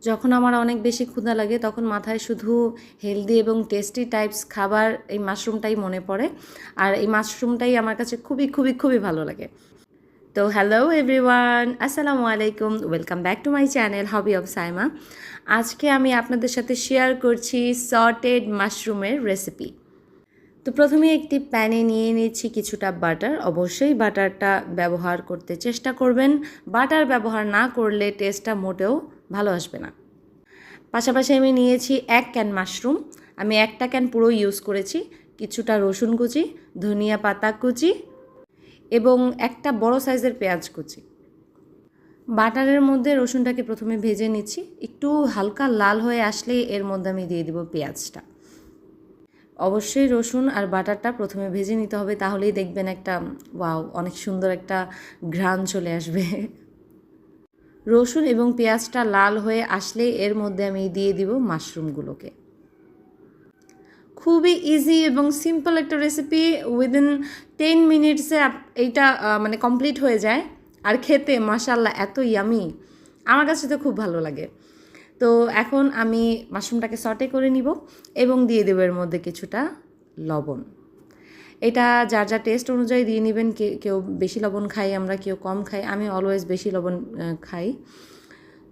যখন আমার অনেক বেশি ক্ষুধা লাগে তখন মাথায় শুধু হেলদি এবং টেস্টি টাইপস খাবার এই মাশরুমটাই মনে পড়ে, আর এই মাশরুমটাই আমার কাছে খুবই খুবই খুবই ভালো লাগে। তো হ্যালো এভরিওয়ান, আসসালামু আলাইকুম, welcome back to my channel hobby of Saima. আজকে আমি আপনাদের সাথে শেয়ার করছি সটেড মাশরুমের রেসিপি। তো প্রথমে একটি প্যানে নিয়ে নিচ্ছি কিছুটা বাটার। অবশ্যই বাটারটা ব্যবহার করতে চেষ্টা করবেন, বাটার ব্যবহার না করলে টেস্টটা মোটেও ভালো আসবে না। পাশাপাশি আমি নিয়েছি 1 ক্যান মাশরুম, আমি একটা ক্যান পুরো ইউজ করেছি। কিছুটা রসুন কুচি, ধনিয়া পাতা কুচি এবং একটা বড় সাইজের পেঁয়াজ কুচি। বাটারের মধ্যে রসুনটাকে প্রথমে ভেজে নিচ্ছি, একটু হালকা লাল হয়ে আসলেই এর মধ্যে আমি দিয়ে দিব পেঁয়াজটা। অবশ্যই রসুন আর বাটারটা প্রথমে ভেজে নিতে হবে, তাহলেই দেখবেন একটা ওয়াও অনেক সুন্দর একটা ঘ্রাণ চলে আসবে। রসুন এবং পেঁয়াজটা লাল হয়ে আসলে এর মধ্যে আমি দিয়ে দিব মাশরুমগুলোকে। খুবই ইজি এবং সিম্পল একটা রেসিপি, উইদিন 10 মিনিটসে এইটা মানে কমপ্লিট হয়ে যায়। আর খেতে মাশাআল্লাহ এত ইয়ামি, আমার কাছে তো খুব ভালো লাগে। তো এখন আমি মাশরুমটাকে সটে করে নিব এবং দিয়ে দেবো এর মধ্যে কিছুটা লবণ। এটা যার যার টেস্ট অনুযায়ী দিয়ে নেবেন, কেউ বেশি লবণ খাই আমরা, কেউ কম খাই, আমি অলওয়েজ বেশি লবণ খাই।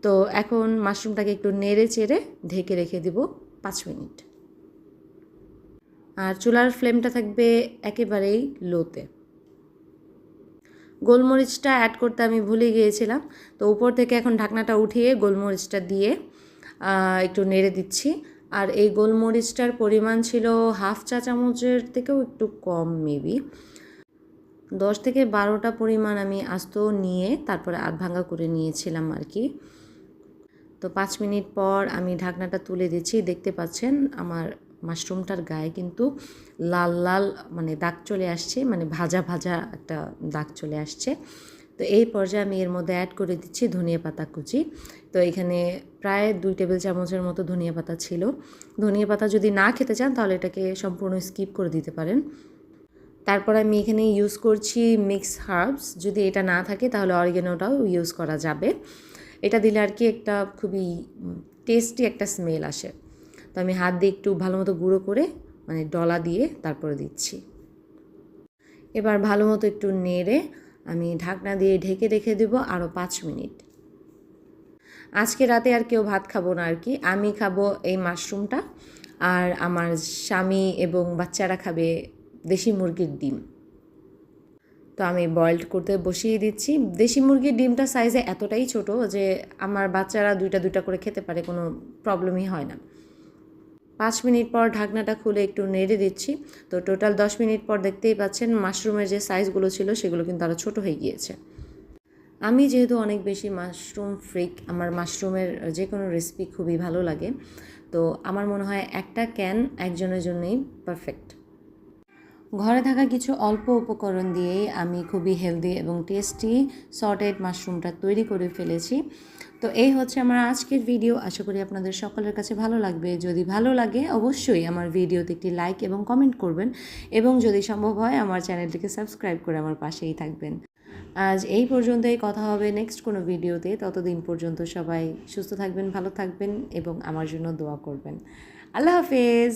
তো এখন মাশরুমটাকে একটু নেড়ে চেড়ে ঢেকে রেখে দিব 5 মিনিট। আর চুলার ফ্লেমটা থাকবে একেবারেই লোতে। গোলমরিচটা অ্যাড করতে আমি ভুলে গিয়েছিলাম, তো উপর থেকে এখন ঢাকনাটা উঠিয়ে গোলমরিচটা দিয়ে একটু নেড়ে দিচ্ছি। আর এই গোলমরিচটার পরিমাণ ছিল হাফ চা চামচের থেকেও একটু কম, মেবি 10 থেকে 12টা পরিমাণ আমি আস্ত নিয়ে তারপরে আধ ভাঙা করে নিয়েছিলাম আর কি। তো 5 মিনিট পর আমি ঢাকনাটা তুলে দিচ্ছি। দেখতে পাচ্ছেন আমার মাশরুমটার গায়ে কিন্তু লাল লাল মানে দাগ চলে আসছে, মানে ভাজা ভাজা একটা দাগ চলে আসছে। তো এই পর্যায়ে আমি এর মধ্যে অ্যাড করে দিচ্ছি ধনিয়া পাতা কুচি। তো এখানে প্রায় 2 টেবিল চামচের মতো ধনিয়া পাতা ছিল। ধনিয়া পাতা যদি না খেতে চান তাহলে এটাকে সম্পূর্ণ স্কিপ করে দিতে পারেন। তারপর আমি এখানে ইউজ করছি মিক্স হার্বস, যদি এটা না থাকে তাহলে অরিগেনোটাও ইউজ করা যাবে। এটা দিলে আর কি একটা খুবই টেস্টি একটা স্মেল আসে। তো আমি হাত দিয়ে একটু ভালো মতো গুঁড়ো করে মানে ডলা দিয়ে তারপরে দিচ্ছি। এবার ভালো মতো একটু নেড়ে আমি ঢাকনা দিয়ে ঢেকে রেখে দেবো আরও 5 মিনিট। আজকে রাতে আর কেউ ভাত খাবো না আর কি, আমি খাবো এই মাশরুমটা, আর আমার স্বামী এবং বাচ্চারা খাবে দেশি মুরগির ডিম। তো আমি বয়েলড করতে বসিয়ে দিচ্ছি। দেশি মুরগির ডিমটা সাইজে এতটাই ছোট যে আমার বাচ্চারা দুইটা দুইটা করে খেতে পারে, কোনো প্রবলেমই হয় না। 5 মিনিট পর ঢাকনাটা খুলে একটু নেড়ে দিচ্ছি। তো টোটাল 10 মিনিট পর দেখতেই পাচ্ছেন মাশরুমের যে সাইজগুলো ছিল সেগুলো কিন্তু আরও ছোটো হয়ে গিয়েছে। আমি যেহেতু অনেক বেশি মাশরুম ফ্রিক, আমার মাশরুমের যে কোনো রেসিপি খুবই ভালো লাগে, তো আমার মনে হয় একটা ক্যান একজনের জন্যই পারফেক্ট। ঘরে থাকা কিছু অল্প উপকরণ দিয়েই আমি খুবই হেলদি এবং টেস্টি সটেড মাশরুমটা তৈরি করে ফেলেছি। তো এই হচ্ছে আমার আজকের ভিডিও, আশা করি আপনাদের সকলের কাছে ভালো লাগবে। যদি ভালো লাগে অবশ্যই আমার ভিডিওতে একটি লাইক এবং কমেন্ট করবেন, এবং যদি সম্ভব হয় আমার চ্যানেলটিকে সাবস্ক্রাইব করে আমার পাশেই থাকবেন। আজ এই পর্যন্তই, কথা হবে নেক্সট কোনো ভিডিওতে। ততদিন পর্যন্ত সবাই সুস্থ থাকবেন, ভালো থাকবেন এবং আমার জন্য দোয়া করবেন। আল্লাহ হাফেজ।